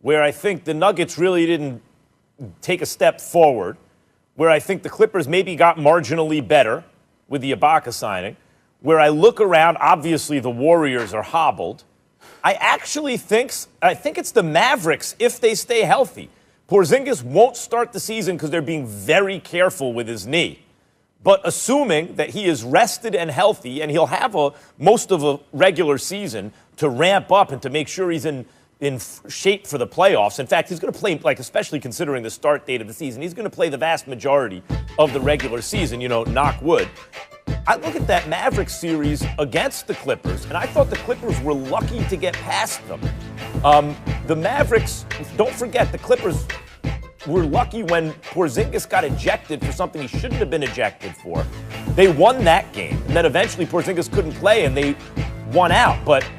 where I think the Nuggets really didn't take a step forward, where I think the Clippers maybe got marginally better with the Ibaka signing, where I look around, obviously the Warriors are hobbled. I think it's the Mavericks if they stay healthy. Porzingis won't start the season because they're being very careful with his knee. But assuming that he is rested and healthy and he'll have most of a regular season to ramp up and to make sure he's in shape for the playoffs. In fact, he's going to play, especially considering the start date of the season, he's going to play the vast majority of the regular season, knock wood. I look at that Mavericks series against the Clippers, and I thought the Clippers were lucky to get past them. The Mavericks, don't forget, the Clippers were lucky when Porzingis got ejected for something he shouldn't have been ejected for. They won that game, and then eventually Porzingis couldn't play, and they won out. But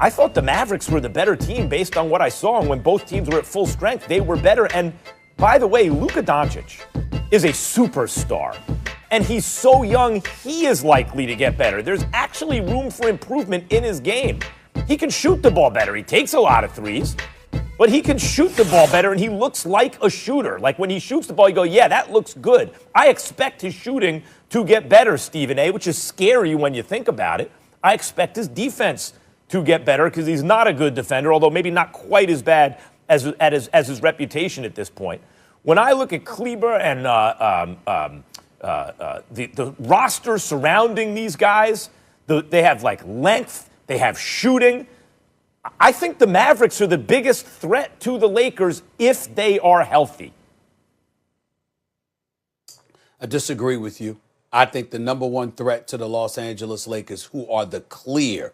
I thought the Mavericks were the better team based on what I saw, and when both teams were at full strength, they were better. And by the way, Luka Doncic is a superstar. And he's so young, he is likely to get better. There's actually room for improvement in his game. He can shoot the ball better. He takes a lot of threes, but he can shoot the ball better, and he looks like a shooter. Like when he shoots the ball, you go, yeah, that looks good. I expect his shooting to get better, Stephen A., which is scary when you think about it. I expect his defense to get better because he's not a good defender, although maybe not quite as bad as his reputation at this point. When I look at Kleber and the roster surrounding these guys, they have length, they have shooting. I think the Mavericks are the biggest threat to the Lakers if they are healthy. I disagree with you. I think the number one threat to the Los Angeles Lakers, who are the clear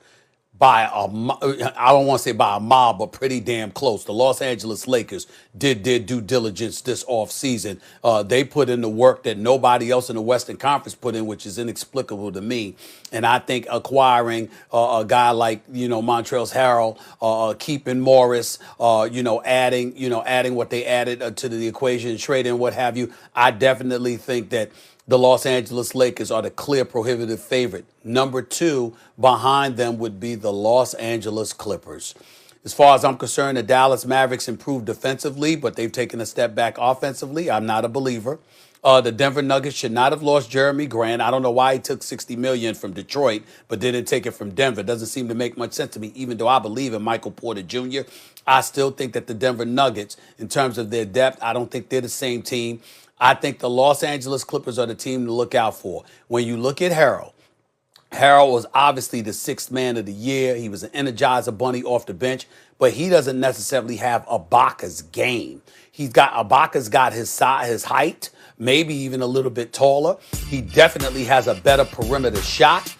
I don't want to say by a mile, but pretty damn close. The Los Angeles Lakers did their due diligence this offseason. They put in the work that nobody else in the Western Conference put in, which is inexplicable to me. And I think acquiring a guy like, Montrezl Harrell, keeping Morris, adding what they added to the equation, trade and what have you, I definitely think that the Los Angeles Lakers are the clear prohibitive favorite. Number two behind them would be the Los Angeles Clippers. As far as I'm concerned, the Dallas Mavericks improved defensively, but they've taken a step back offensively. I'm not a believer. The Denver Nuggets should not have lost Jeremy Grant. I don't know why he took $60 million from Detroit, but didn't take it from Denver. It doesn't seem to make much sense to me, even though I believe in Michael Porter Jr. I still think that the Denver Nuggets, in terms of their depth, I don't think they're the same team. I think the Los Angeles Clippers are the team to look out for. When you look at Harrell was obviously the sixth man of the year. He was an Energizer bunny off the bench, but he doesn't necessarily have Ibaka's game. Ibaka's got his size, his height, maybe even a little bit taller. He definitely has a better perimeter shot.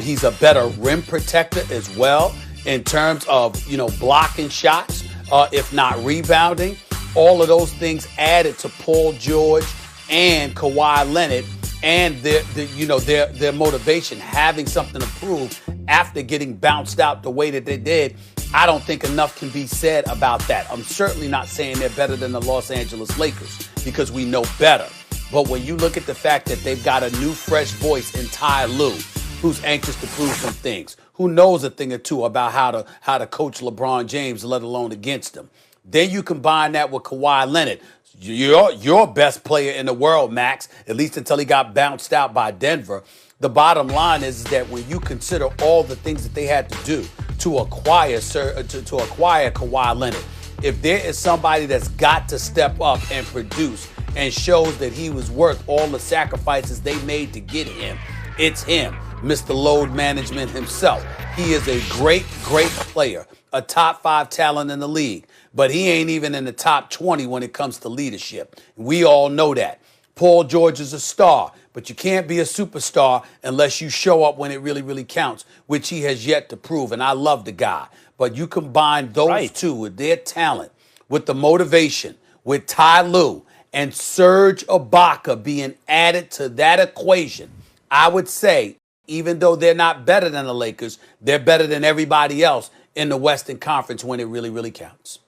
He's a better rim protector as well in terms of, blocking shots, if not rebounding. All of those things added to Paul George and Kawhi Leonard and their motivation, having something to prove after getting bounced out the way that they did. I don't think enough can be said about that. I'm certainly not saying they're better than the Los Angeles Lakers because we know better. But when you look at the fact that they've got a new fresh voice in Ty Lue, who's anxious to prove some things, who knows a thing or two about how to coach LeBron James, let alone against him. Then you combine that with Kawhi Leonard, your best player in the world, Max, at least until he got bounced out by Denver. The bottom line is that when you consider all the things that they had to do to acquire Kawhi Leonard, if there is somebody that's got to step up and produce and shows that he was worth all the sacrifices they made to get him, it's him, Mr. Load Management himself. He is a great, great player, a top 5 talent in the league. But he ain't even in the top 20 when it comes to leadership. We all know that. Paul George is a star, but you can't be a superstar unless you show up when it really, really counts, which he has yet to prove. And I love the guy. But you combine those two with their talent, with the motivation, with Ty Lue and Serge Ibaka being added to that equation, I would say, even though they're not better than the Lakers, they're better than everybody else in the Western Conference when it really, really counts.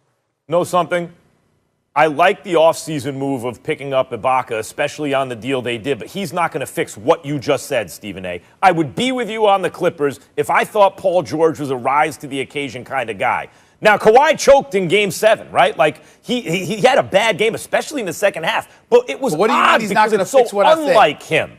Know something? I like the offseason move of picking up Ibaka, especially on the deal they did, but he's not going to fix what you just said, Stephen A. I would be with you on the Clippers if I thought Paul George was a rise to the occasion kind of guy. Now, Kawhi choked in Game 7, right? Like, he had a bad game, especially in the second half. But it was But what do you mean odd he's not because gonna it's so fix what I said? unlike him.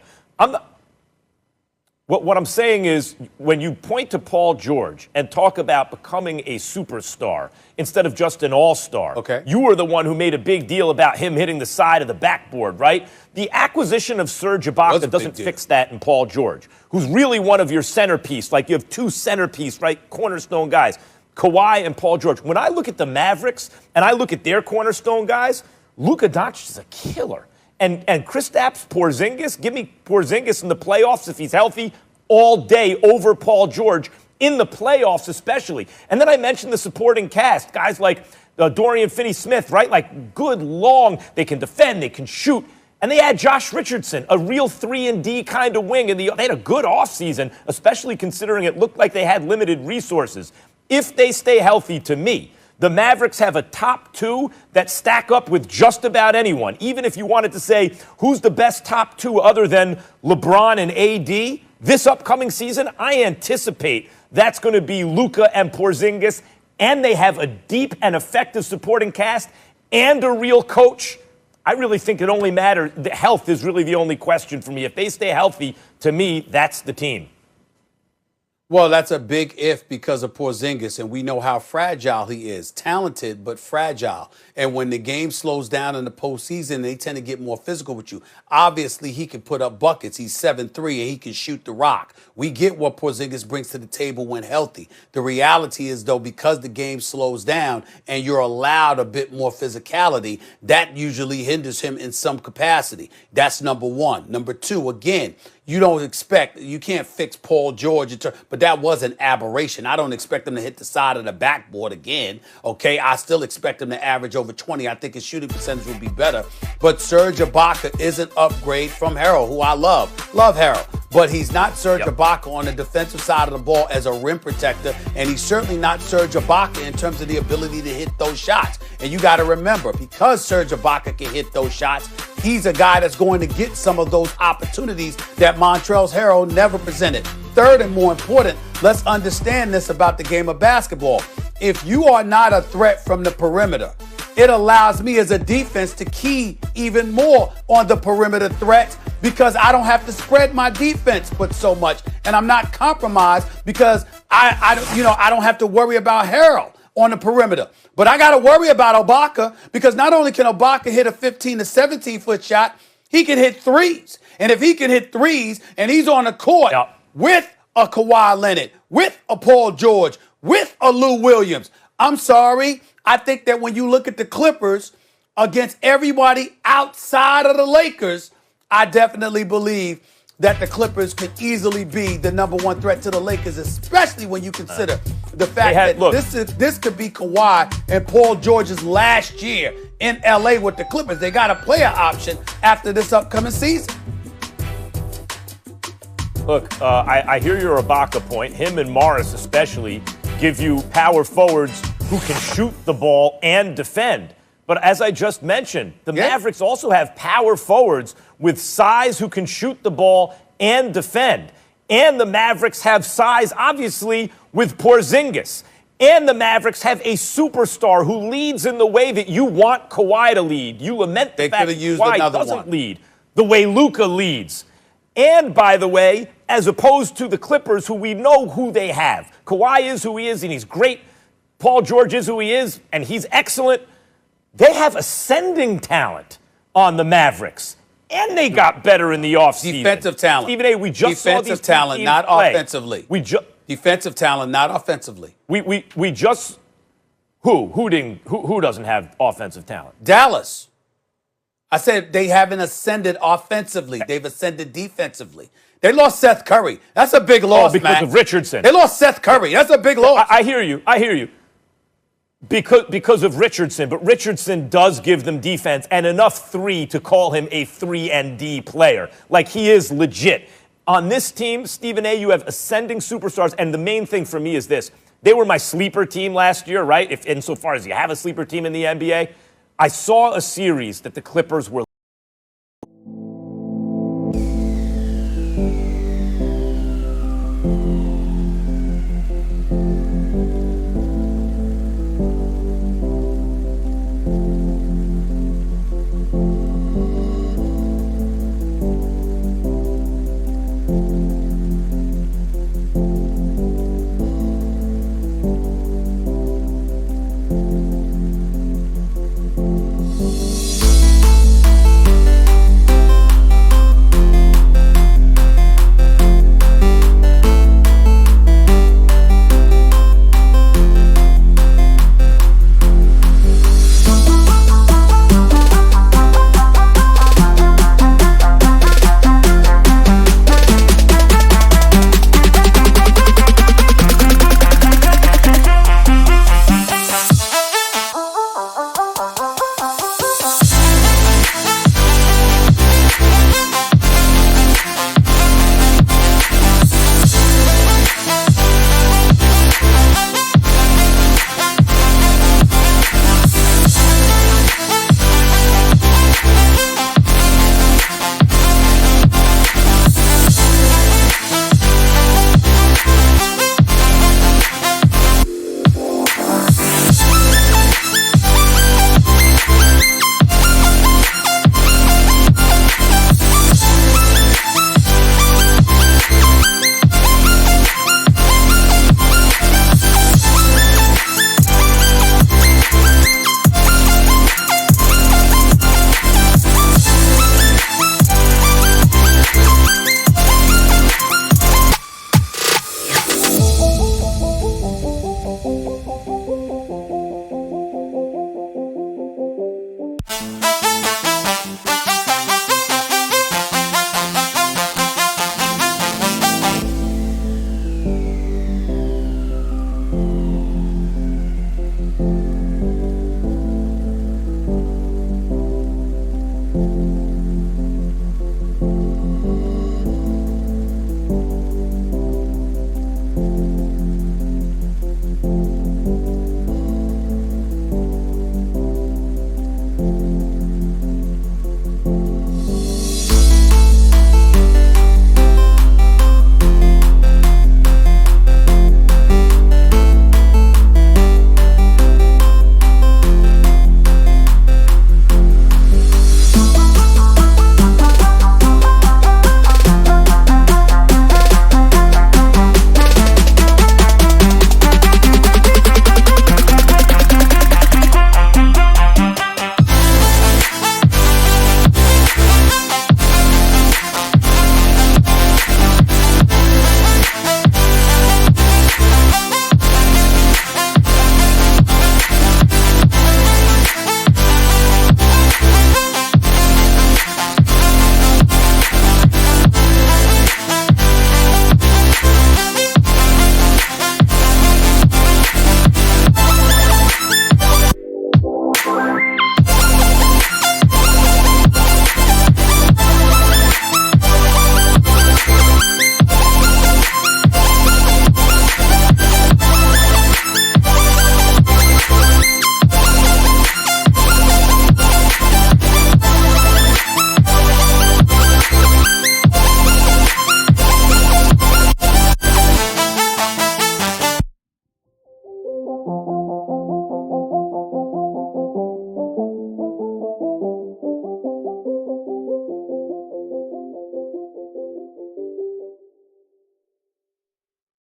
What I'm saying is, when you point to Paul George and talk about becoming a superstar instead of just an all-star, okay, you were the one who made a big deal about him hitting the side of the backboard, right? The acquisition of Serge Ibaka doesn't fix that in Paul George, who's really one of your centerpiece. Like, you have two centerpiece, right, cornerstone guys, Kawhi and Paul George. When I look at the Mavericks and I look at their cornerstone guys, Luka Doncic is a killer. And Kristaps Porzingis, give me Porzingis in the playoffs if he's healthy all day over Paul George, in the playoffs especially. And then I mentioned the supporting cast, guys like Dorian Finney-Smith, right? Like, good, long, they can defend, they can shoot. And they had Josh Richardson, a real 3-and-D kind of wing. They had a good offseason, especially considering it looked like they had limited resources. If they stay healthy, to me, the Mavericks have a top two that stack up with just about anyone. Even if you wanted to say who's the best top two other than LeBron and AD, this upcoming season, I anticipate that's going to be Luka and Porzingis, and they have a deep and effective supporting cast and a real coach. I really think it only matters. The health is really the only question for me. If they stay healthy, to me, that's the team. Well, that's a big if because of Porzingis, and we know how fragile he is. Talented, but fragile. And when the game slows down in the postseason, they tend to get more physical with you. Obviously, he can put up buckets. He's 7'3", and he can shoot the rock. We get what Porzingis brings to the table when healthy. The reality is, though, because the game slows down and you're allowed a bit more physicality, that usually hinders him in some capacity. That's number one. Number two, again, you can't fix Paul George, but that was an aberration. I don't expect him to hit the side of the backboard again, okay? I still expect him to average over 20. I think his shooting percentage will be better. But Serge Ibaka is an upgrade from Harrell, who I love. Love Harrell. But he's not Serge Ibaka on the defensive side of the ball as a rim protector, and he's certainly not Serge Ibaka in terms of the ability to hit those shots. And you got to remember, because Serge Ibaka can hit those shots, he's a guy that's going to get some of those opportunities that Montrezl Harrell never presented. Third, and more important, let's understand this about the game of basketball. If you are not a threat from the perimeter, it allows me as a defense to key even more on the perimeter threats because I don't have to spread my defense but so much, and I'm not compromised because I don't have to worry about Harrell on the perimeter. But I got to worry about Ibaka because not only can Ibaka hit a 15 to 17-foot shot, he can hit threes. And if he can hit threes and he's on the court with a Kawhi Leonard, with a Paul George, with a Lou Williams, I'm sorry, I think that when you look at the Clippers against everybody outside of the Lakers, I definitely believe that the Clippers could easily be the number one threat to the Lakers, especially when you consider the fact that this could be Kawhi and Paul George's last year in L.A. with the Clippers. They got a player option after this upcoming season. Look, I hear your Ibaka point. Him and Morris especially give you power forwards who can shoot the ball and defend. But as I just mentioned, the Mavericks also have power forwards with size who can shoot the ball and defend. And the Mavericks have size, obviously, with Porzingis. And the Mavericks have a superstar who leads in the way that you want Kawhi to lead. You lament the fact that Kawhi doesn't lead the way Luka leads. And, by the way, as opposed to the Clippers, who we know who they have. Kawhi is who he is, and he's great. Paul George is who he is, and he's excellent. They have ascending talent on the Mavericks, and they got better in the offseason. Defensive talent. Stephen A., we just saw these talent, teams not play. offensively. Defensive talent, not offensively. We just who doesn't have offensive talent? Dallas. I said they haven't ascended offensively. They've ascended defensively. They lost Seth Curry. That's a big loss, because of Richardson. They lost Seth Curry. That's a big loss. I hear you. Because of Richardson, but Richardson does give them defense and enough three to call him a 3-and-D player. Like, he is legit. On this team, Stephen A., you have ascending superstars, and the main thing for me is this. They were my sleeper team last year, right? Insofar as you have a sleeper team in the NBA. I saw a series that the Clippers were